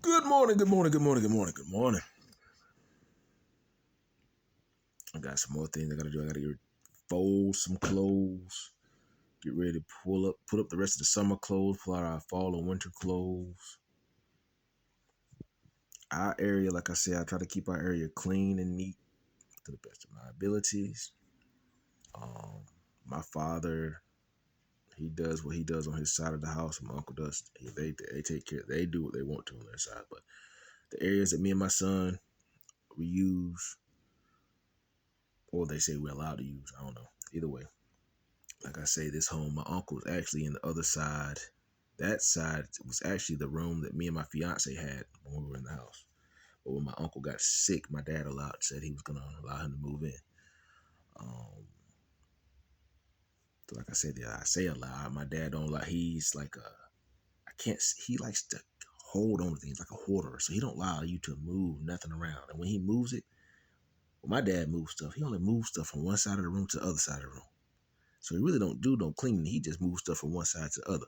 Good morning, good morning, good morning, good morning, good morning. I got some more things I gotta do. I gotta fold some clothes, get ready to put up the rest of the summer clothes, pull out our fall and winter clothes. Our area, like I said, I try to keep our area clean and neat to the best of my abilities. Um, my father, he does what he does on his side of the house. My uncle does. They take care. They do what they want to on their side. But the areas that me and my son we use, or they say we're allowed to use, I don't know. Either way, like I say, this home, my uncle was actually in the other side. That side was actually the room that me and my fiance had when we were in the house. But when my uncle got sick, my dad said he was gonna allow him to move in. Um, so like I said, yeah, I say allow. My dad don't like. He's like a, I can't. He likes to hold on to things like a hoarder. So he don't allow you to move nothing around. And when he moves it, when my dad moves stuff, he only moves stuff from one side of the room to the other side of the room. So he really don't do no cleaning. He just moves stuff from one side to the other.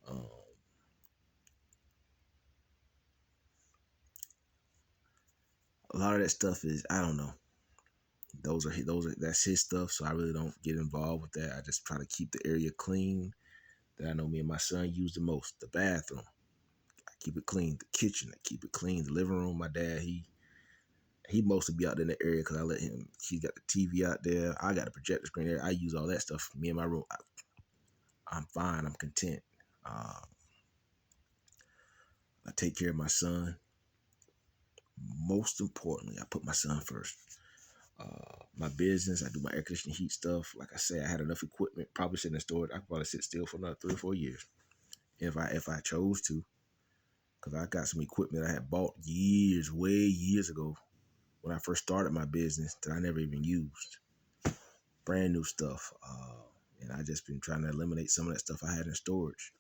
Um, a lot of that stuff is I don't know. Those are that's his stuff. So I really don't get involved with that. I just try to keep the area clean that I know me and my son use the most. The bathroom, I keep it clean. The kitchen, I keep it clean. The living room, my dad he mostly be out in the area because I let him. He got the TV out there. I got a projector screen there. I use all that stuff. Me and my room, I'm fine. I'm content. Uh, I take care of my son. Most importantly, I put my son first. My business, I do my air conditioning heat stuff. Like I say, I had enough equipment. Probably shouldn't have stored. I could probably sit still for another 3 or 4 years if I chose to, because I got some equipment I had bought way years ago when I first started my business that I never even used. Brand new stuff, and I just been trying to eliminate some of that stuff I had in storage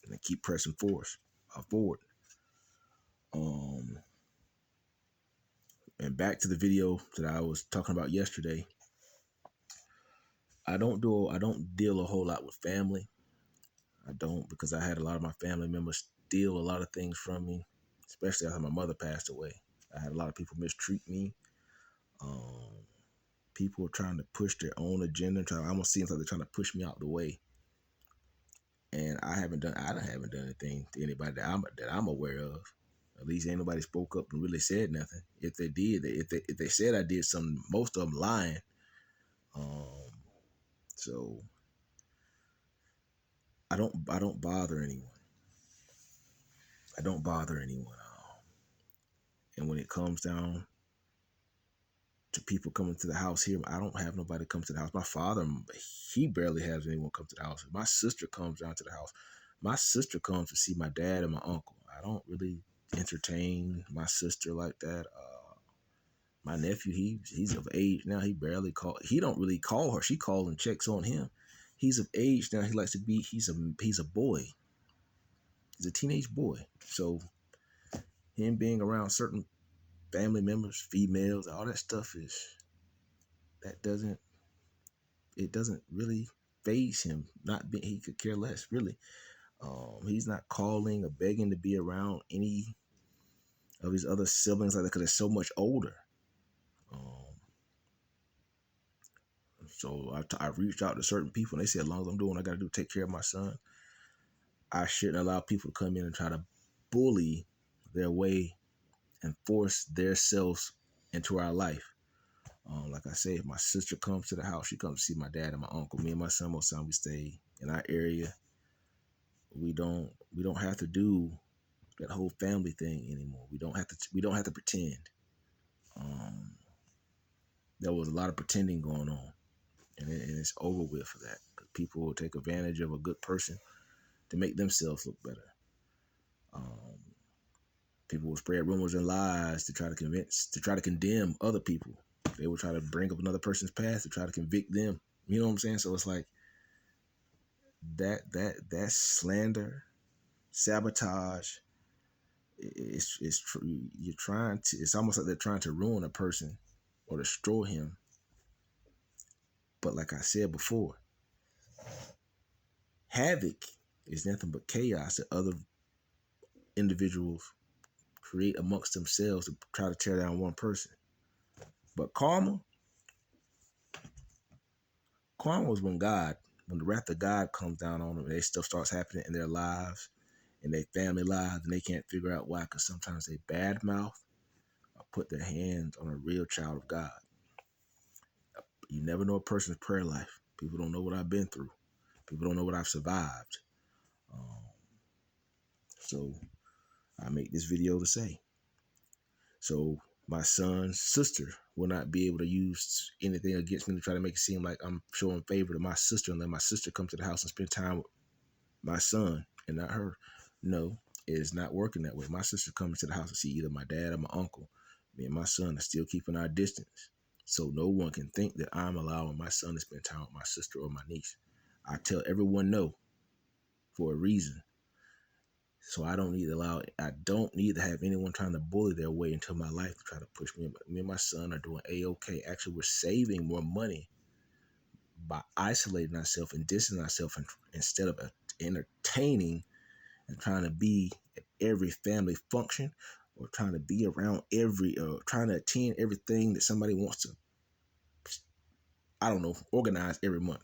and then keep pressing forward. Um, and back to the video that I was talking about yesterday. I don't deal a whole lot with family. I don't, because I had a lot of my family members steal a lot of things from me, especially after my mother passed away. I had a lot of people mistreat me. Um, People are trying to push their own agenda. I almost seems like they're trying to push me out the way. And I haven't done anything to anybody that I'm aware of. At least ain't nobody spoke up and really said nothing. If they did, if they said I did something, most of them lying. Um, so I don't bother anyone. I don't bother anyone. And when it comes down to people coming to the house here, I don't have nobody come to the house. My father, he barely has anyone come to the house. My sister comes down to the house. My sister comes to see my dad and my uncle. I don't really entertain my sister like that. My nephew, he's of age now. He barely call. He don't really call her. She calls and checks on him. He's of age now. He likes to be. He's a boy. He's a teenage boy. So him being around certain family members, females, all that stuff that doesn't it doesn't really phase him. Not be, He could care less really. He's not calling or begging to be around any of his other siblings like that because they're so much older. Um, so I reached out to certain people and they said, as long as I'm doing what I got to do, take care of my son, I shouldn't allow people to come in and try to bully their way and force their selves into our life. Like I say, if my sister comes to the house, she comes to see my dad and my uncle. Me and my son, most time we stay in our area. We don't have to do that whole family thing anymore. We don't have to pretend. Um, there was a lot of pretending going on, and it's over with for that. Because people will take advantage of a good person to make themselves look better. Um, People will spread rumors and lies to try to condemn other people. They will try to bring up another person's past to try to convict them. You know what I'm saying? So it's like that slander, sabotage. You're trying to. It's almost like they're trying to ruin a person or destroy him. But like I said before, havoc is nothing but chaos that other individuals create amongst themselves to try to tear down one person. But karma was when the wrath of God comes down on them, and their stuff starts happening in their lives, in their family lives, and they can't figure out why, because sometimes they badmouth or put their hands on a real child of God. You never know a person's prayer life. People don't know what I've been through. People don't know what I've survived. So I make this video to say, so my son's sister will not be able to use anything against me to try to make it seem like I'm showing favor to my sister and let my sister come to the house and spend time with my son and not her. No, it is not working that way. My sister comes to the house to see either my dad or my uncle. Me and my son are still keeping our distance. So no one can think that I'm allowing my son to spend time with my sister or my niece. I tell everyone no for a reason. So I don't need to have anyone trying to bully their way into my life to try to push me. Me and my son are doing A-OK. Actually, we're saving more money by isolating ourselves and distancing ourselves instead of entertaining and trying to be at every family function or trying to be around trying to attend everything that somebody wants to, organize every month.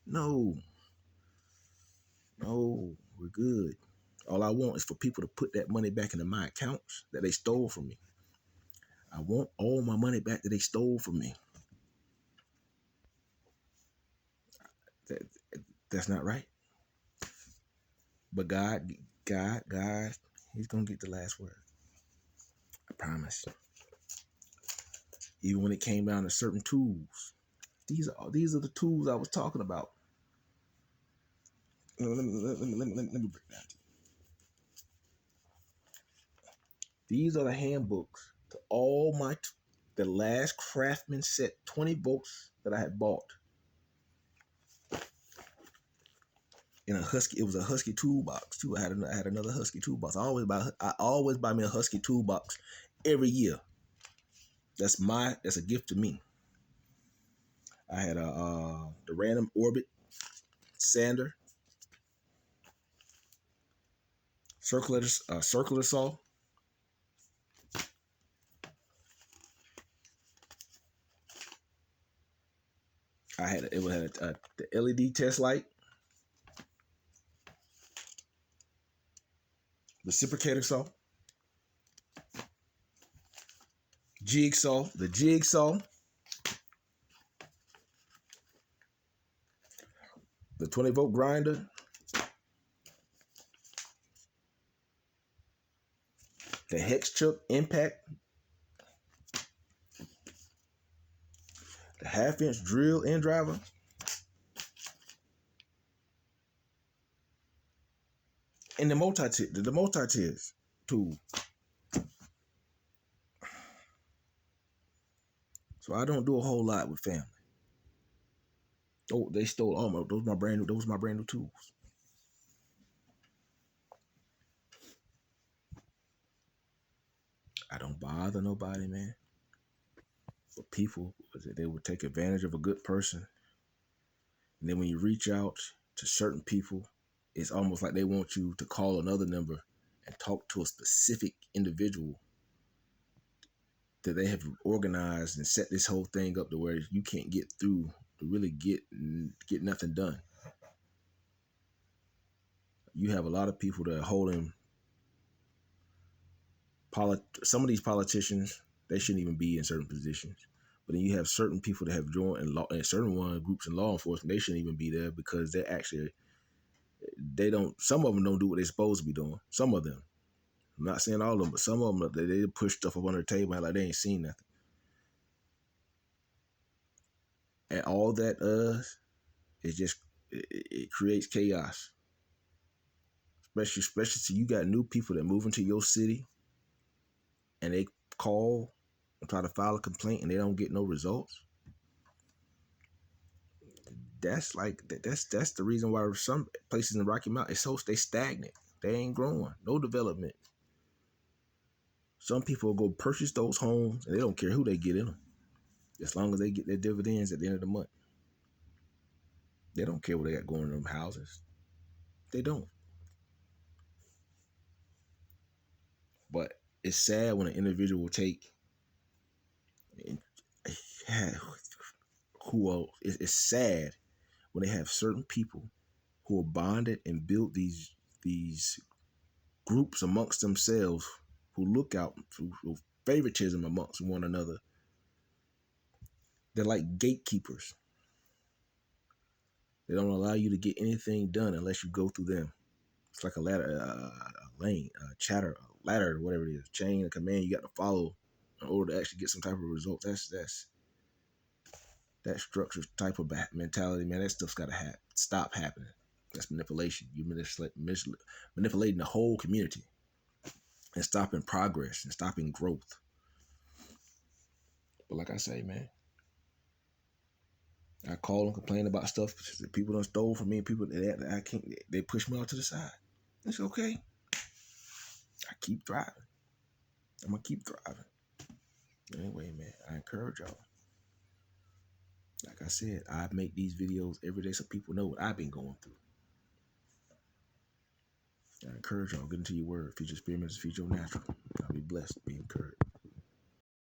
No, we're good. All I want is for people to put that money back into my accounts that they stole from me. I want all my money back that they stole from me. That's not right. But God, He's gonna get the last word. I promise. Even when it came down to certain tools, these are the tools I was talking about. Let me break down to you. These are the handbooks to all the last Craftsman set 20 bolts that I had bought in a Husky. It was a Husky toolbox too. I had another Husky toolbox. I always buy me a Husky toolbox every year. That's a gift to me. I had the Random Orbit sander, circular saw. It had the LED test light, reciprocator saw, the jigsaw, the 20-volt grinder, the hex chuck impact, the 1/2-inch drill end driver, and the multi-tiers tool. So I don't do a whole lot with family. Oh, they stole all my those my brand new tools. I don't bother nobody, man. But people, they would take advantage of a good person. And then when you reach out to certain people, it's almost like they want you to call another number and talk to a specific individual that they have organized and set this whole thing up to where you can't get through to really get nothing done. You have a lot of people that are holding some of these politicians, they shouldn't even be in certain positions. But then you have certain people that have joined and certain groups in law enforcement, they shouldn't even be there because some of them don't do what they're supposed to be doing. Some of them. I'm not saying all of them, but some of them, they push stuff up under the table like they ain't seen nothing. And all that it creates chaos. Especially so you got new people that move into your city and they call and try to file a complaint and they don't get no results. That's the reason why some places in the Rocky Mountains they stagnant. They ain't growing. No development. Some people will go purchase those homes and they don't care who they get in them. As long as they get their dividends at the end of the month. They don't care what they got going in them houses. They don't. But it's sad when an individual will take it's sad when they have certain people who are bonded and build these groups amongst themselves who look out for favoritism amongst one another. They're like gatekeepers. They don't allow you to get anything done unless you go through them. It's like a ladder, a lane, a ladder, whatever it is, chain, a command you got to follow in order to actually get some type of results. That structure type of mentality, man. That stuff's got to stop happening. That's manipulation. You're manipulating the whole community and stopping progress and stopping growth. But like I say, man, I call and complain about stuff that people done stole from me. People that I can't, they push me off to the side. It's okay. I keep thriving. I'm gonna keep thriving. Anyway, man, I encourage y'all. Like I said, I make these videos every day so people know what I've been going through. I encourage y'all, get into your word. Feed your spirit, feed your natural. I'll be blessed. Be encouraged.